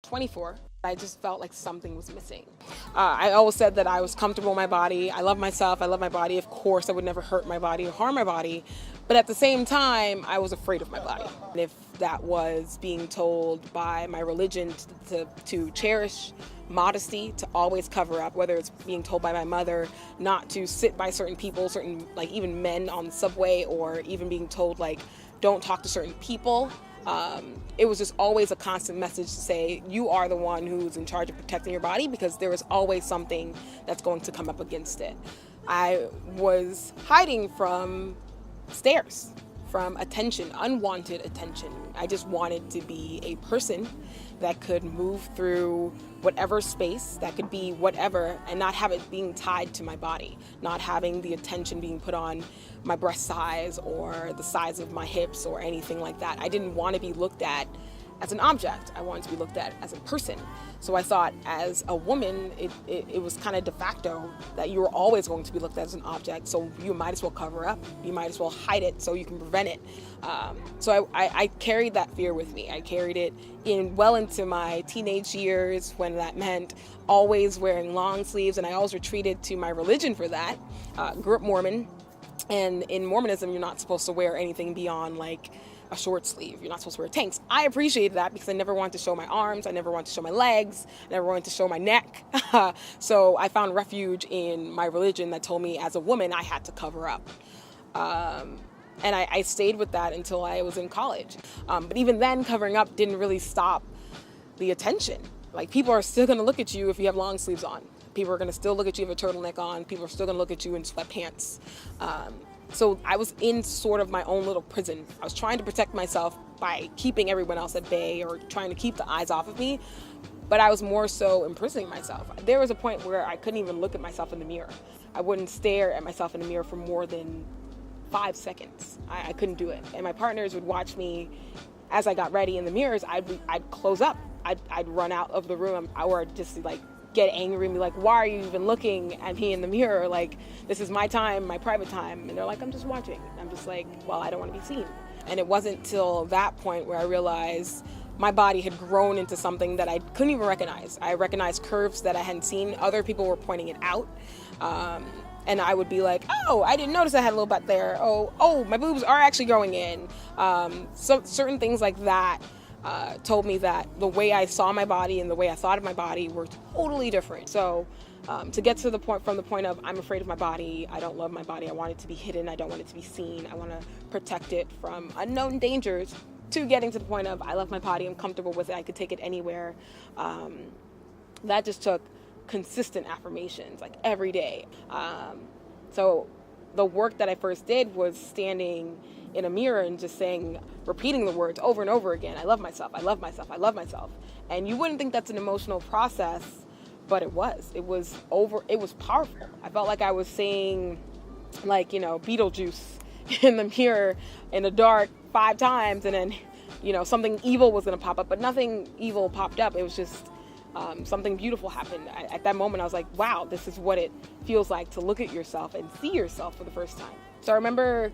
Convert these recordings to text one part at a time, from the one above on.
24, I just felt like something was missing. I always said that I was comfortable in my body. I love myself. I love my body. Of course, I would never hurt my body or harm my body. But at the same time, I was afraid of my body. And if that was being told by my religion to cherish modesty, to always cover up, whether it's being told by my mother not to sit by certain people, certain, like even men on the subway, or even being told like, don't talk to certain people. It was just always a constant message to say, you are the one who's in charge of protecting your body, because there is always something that's going to come up against it. I was hiding from stares, from attention, unwanted attention. I just wanted to be a person that could move through whatever space, that could be whatever, and not have it being tied to my body, not having the attention being put on my breast size or the size of my hips or anything like that. I didn't want to be looked at as an object. I wanted to be looked at as a person. So I thought as a woman, it was kind of de facto that you were always going to be looked at as an object. So you might as well cover up. You might as well hide it so you can prevent it. So I carried that fear with me. I carried it well into my teenage years, when that meant always wearing long sleeves. And I always retreated to my religion for that. Grew up Mormon. And in Mormonism, you're not supposed to wear anything beyond like a short sleeve. You're not supposed to wear tanks. I appreciated that because I never wanted to show my arms. I never wanted to show my legs. I never wanted to show my neck. So I found refuge in my religion that told me as a woman I had to cover up. And I stayed with that until I was in college. But even then, covering up didn't really stop the attention. Like, people are still going to look at you if you have long sleeves on. People are going to still look at you if you have a turtleneck on. People are still going to look at you in sweatpants. So I was in sort of my own little prison. I was trying to protect myself by keeping everyone else at bay or trying to keep the eyes off of me. But I was more so imprisoning myself. There was a point where I couldn't even look at myself in the mirror. I wouldn't stare at myself in the mirror for more than 5 seconds. I couldn't do it. And my partners would watch me as I got ready in the mirrors. I'd close up. I'd run out of the room, or just like get angry and be like, why are you even looking at me in the mirror? Like, this is my time, my private time. And they're like, I'm just watching. I'm just like, well, I don't want to be seen. And it wasn't till that point where I realized my body had grown into something that I couldn't even recognize. I recognized curves that I hadn't seen. Other people were pointing it out. And I would be like, oh, I didn't notice I had a little butt there. Oh, my boobs are actually growing in. So certain things like that told me that the way I saw my body and the way I thought of my body were totally different. So to get to the point, from the point of I'm afraid of my body, I don't love my body, I want it to be hidden, I don't want it to be seen, I want to protect it from unknown dangers, to getting to the point of I love my body, I'm comfortable with it, I could take it anywhere. That just took consistent affirmations, like every day. So the work that I first did was standing in a mirror and just repeating the words over and over again. I love myself, I love myself, I love myself. And you wouldn't think that's an emotional process, but it was. It was powerful. I felt like I was saying, like, Beetlejuice in the mirror in the dark 5 times, and then, something evil was going to pop up, but nothing evil popped up. It was just something beautiful happened. At that moment, I was like, wow, this is what it feels like to look at yourself and see yourself for the first time. So I remember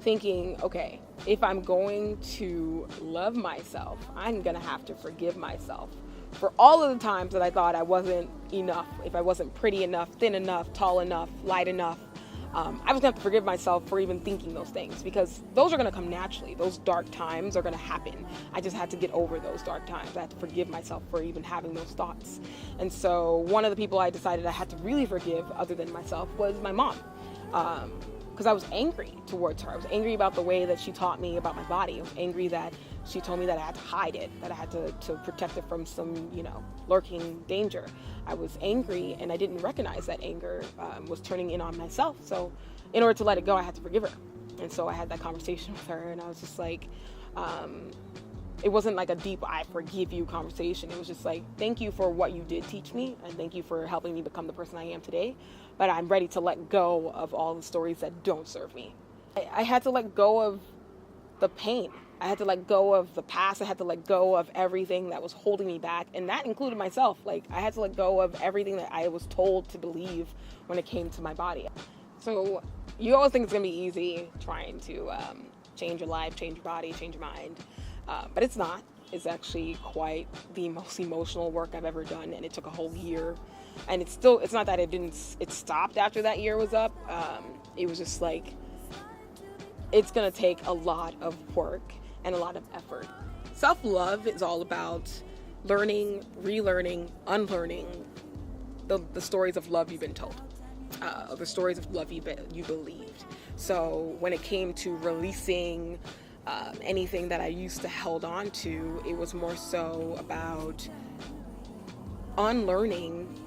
thinking, okay, if I'm going to love myself, I'm going to have to forgive myself for all of the times that I thought I wasn't enough, if I wasn't pretty enough, thin enough, tall enough, light enough. I was going to have to forgive myself for even thinking those things, because those are going to come naturally. Those dark times are going to happen. I just had to get over those dark times. I had to forgive myself for even having those thoughts. And so one of the people I decided I had to really forgive, other than myself, was my mom. Because I was angry towards her. I was angry about the way that she taught me about my body. I was angry that she told me that I had to hide it, that I had to protect it from some, lurking danger. I was angry, and I didn't recognize that anger was turning in on myself. So in order to let it go, I had to forgive her. And so I had that conversation with her, and I was just like, it wasn't like a deep, I forgive you conversation. It was just like, thank you for what you did teach me, and thank you for helping me become the person I am today. But I'm ready to let go of all the stories that don't serve me. I had to let go of the pain. I had to let go of the past. I had to let go of everything that was holding me back. And that included myself. Like, I had to let go of everything that I was told to believe when it came to my body. So you always think it's going to be easy trying to change your life, change your body, change your mind. But it's not. is actually quite the most emotional work I've ever done, and it took a whole year. And it's not that it stopped after that year was up. It was just like, it's gonna take a lot of work and a lot of effort. Self-love is all about learning, relearning, unlearning the stories of love you've been told, the stories of love you believed. So when it came to releasing anything that I used to held on to, it was more so about unlearning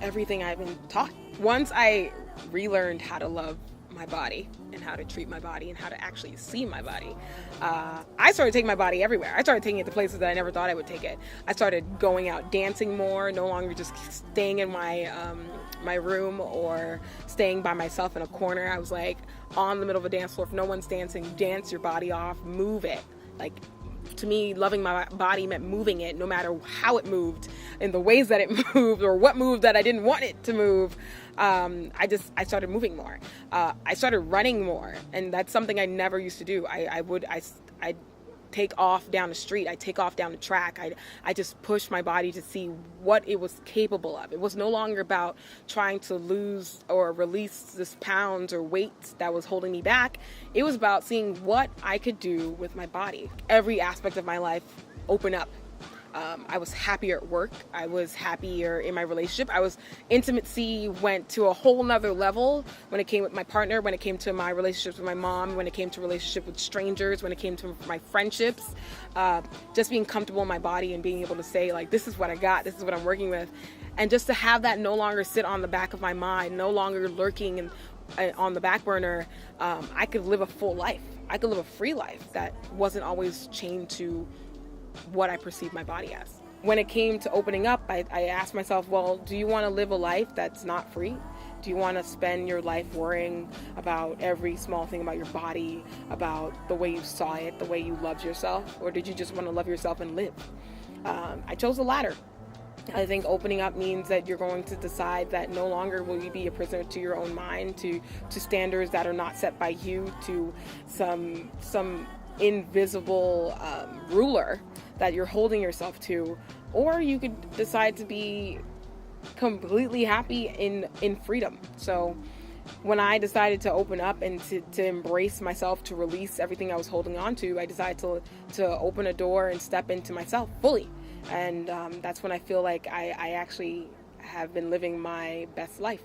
everything I've been taught. Once I relearned how to love my body and how to treat my body and how to actually see my body, I started taking my body everywhere. I started taking it to places that I never thought I would take it. I started going out dancing more, no longer just staying in my my room or staying by myself in a corner. I was like on the middle of a dance floor. If no one's dancing, dance your body off, move it. Like, to me, loving my body meant moving it, no matter how it moved, in the ways that it moved, or what moved that I didn't want it to move. I started moving more. I started running more, and that's something I never used to do. I'd take off down the street. I'd take off down the track. I just pushed my body to see what it was capable of. It was no longer about trying to lose or release this pounds or weight that was holding me back. It was about seeing what I could do with my body. Every aspect of my life opened up. I was happier at work. I was happier in my relationship. Intimacy went to a whole nother level when it came with my partner, when it came to my relationships with my mom, when it came to relationship with strangers, when it came to my friendships. Just being comfortable in my body and being able to say, like, this is what I got, this is what I'm working with. And just to have that no longer sit on the back of my mind, no longer lurking on the back burner. I could live a full life. I could live a free life that wasn't always chained to what I perceive my body as. When it came to opening up, I asked myself, well, do you want to live a life that's not free? Do you want to spend your life worrying about every small thing about your body, about the way you saw it, the way you loved yourself? Or did you just want to love yourself and live? I chose the latter. I think opening up means that you're going to decide that no longer will you be a prisoner to your own mind, to standards that are not set by you, to some invisible ruler that you're holding yourself to. Or you could decide to be completely happy in freedom. So when I decided to open up and to embrace myself, to release everything I was holding on to, I decided to open a door and step into myself fully. And that's when I feel like I actually have been living my best life.